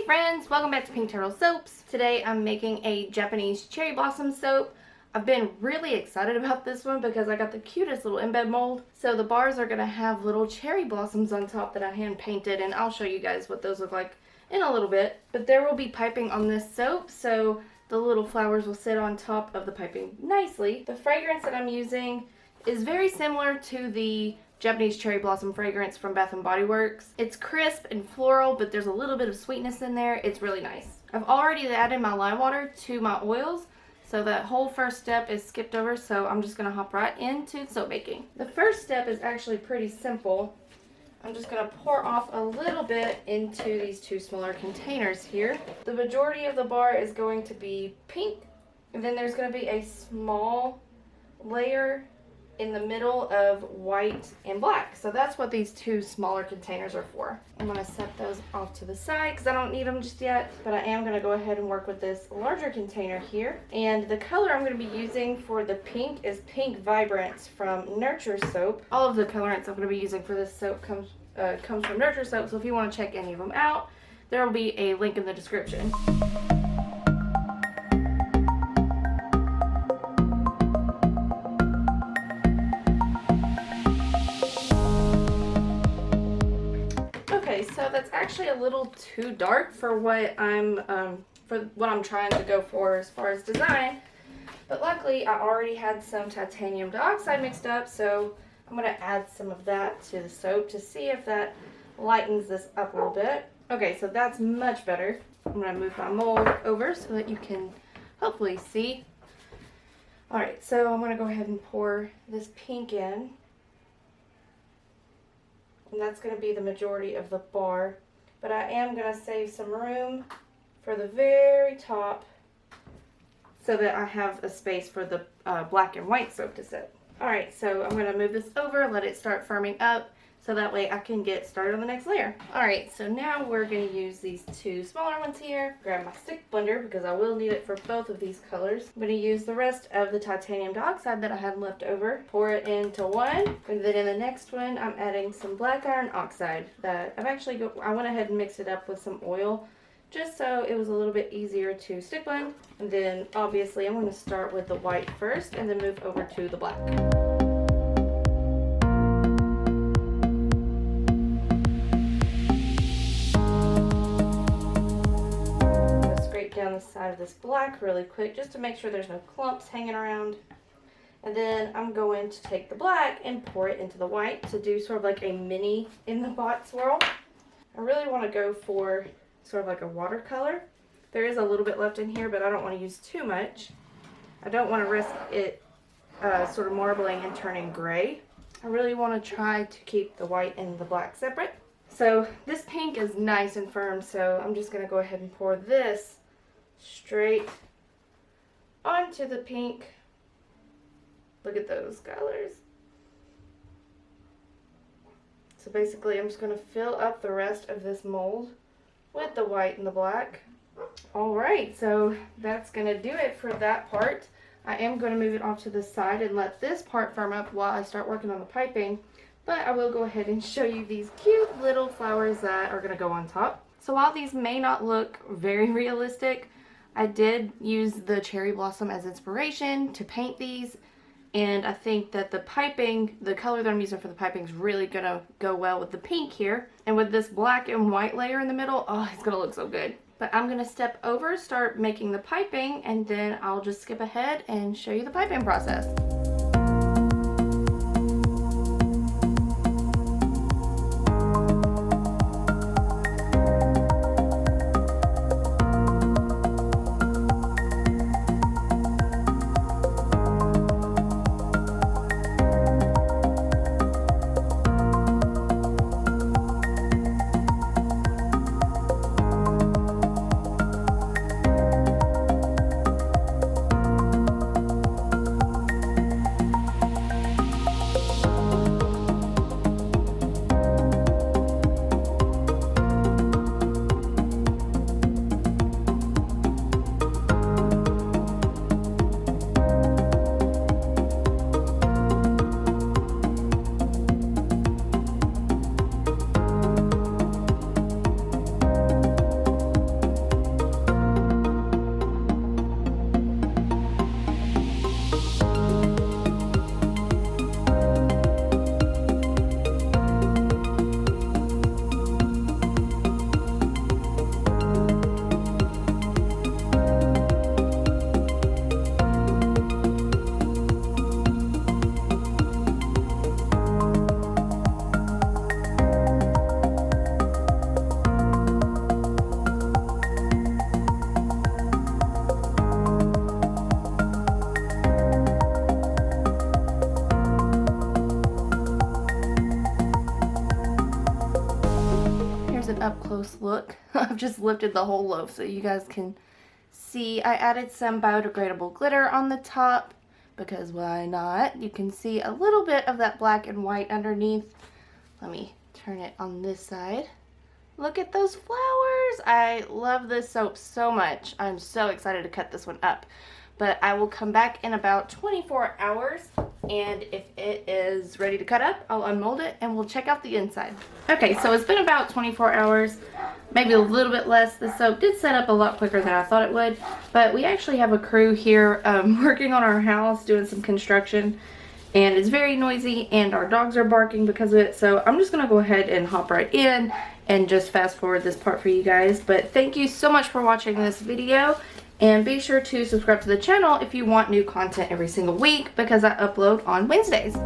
friends, welcome back to Pink Turtle Soaps. Today I'm making a Japanese cherry blossom soap. I've been really excited about this one because I got the cutest little embed mold. So the bars are going to have little cherry blossoms on top that I hand painted, and I'll show you guys what those look like in a little bit. But there will be piping on this soap, so the little flowers will sit on top of the piping nicely. The fragrance that I'm using is very similar to the Japanese cherry blossom fragrance from Bath & Body Works. It's crisp and floral, but there's a little bit of sweetness in there. It's really nice. I've already added my lime water to my oils, so that whole first step is skipped over, so I'm just going to hop right into soap making. The first step is actually pretty simple. I'm just going to pour off a little bit into these two smaller containers here. The majority of the bar is going to be pink, and then there's going to be a small layer in the middle of white and black. So that's what these two smaller containers are for. I'm going to set those off to the side because I don't need them just yet, but I am going to go ahead and work with this larger container here. And the color I'm going to be using for the pink is Pink Vibrance from Nurture Soap. All of the colorants I'm going to be using for this soap comes from Nurture Soap, so if you want to check any of them out, there will be a link in the description. So that's actually a little too dark for what I'm trying to go for as far as design. But luckily I already had some titanium dioxide mixed up, so I'm going to add some of that to the soap to see if that lightens this up a little bit. Okay, so that's much better. I'm going to move my mold over so that you can hopefully see. Alright, so I'm going to go ahead and pour this pink in. And that's going to be the majority of the bar, but I am going to save some room for the very top so that I have a space for the black and white soap to sit. Alright, so I'm going to move this over, let it start firming up, so that way I can get started on the next layer. Alright, so now we're going to use these two smaller ones here. Grab my stick blender because I will need it for both of these colors. I'm going to use the rest of the titanium dioxide that I had left over. Pour it into one, and then in the next one I'm adding some black iron oxide that I went ahead and mixed it up with some oil just so it was a little bit easier to stick blend. And then obviously I'm going to start with the white first and then move over to the black. Down the side of this black really quick just to make sure there's no clumps hanging around, and then I'm going to take the black and pour it into the white to do sort of like a mini in the pot swirl. I really want to go for sort of like a watercolor. There is a little bit left in here, but I don't want to use too much. I don't want to risk it sort of marbling and turning gray. I really want to try to keep the white and the black separate. So this pink is nice and firm, so I'm just going to go ahead and pour this straight onto the pink. Look at those colors. So basically I'm just going to fill up the rest of this mold with the white and the black. Alright, so that's going to do it for that part. I am going to move it off to the side and let this part firm up while I start working on the piping. But I will go ahead and show you these cute little flowers that are going to go on top. So while these may not look very realistic, I did use the cherry blossom as inspiration to paint these, and I think that the piping, the color that I'm using for the piping is really going to go well with the pink here. And with this black and white layer in the middle, oh, it's going to look so good. But I'm going to step over, start making the piping, and then I'll just skip ahead and show you the piping process. look. I've just lifted the whole loaf so you guys can see. I added some biodegradable glitter on the top because why not? You can see a little bit of that black and white underneath. Let me turn it on this side. Look at those flowers. I love this soap so much. I'm so excited to cut this one up. But I will come back in about 24 hours, and if it is ready to cut up, I'll unmold it and we'll check out the inside. Okay, so it's been about 24 hours, maybe a little bit less. The soap did set up a lot quicker than I thought it would, but we actually have a crew here working on our house, doing some construction, and it's very noisy and our dogs are barking because of it. So I'm just gonna go ahead and hop right in and just fast forward this part for you guys. But thank you so much for watching this video. And be sure to subscribe to the channel if you want new content every single week because I upload on Wednesdays.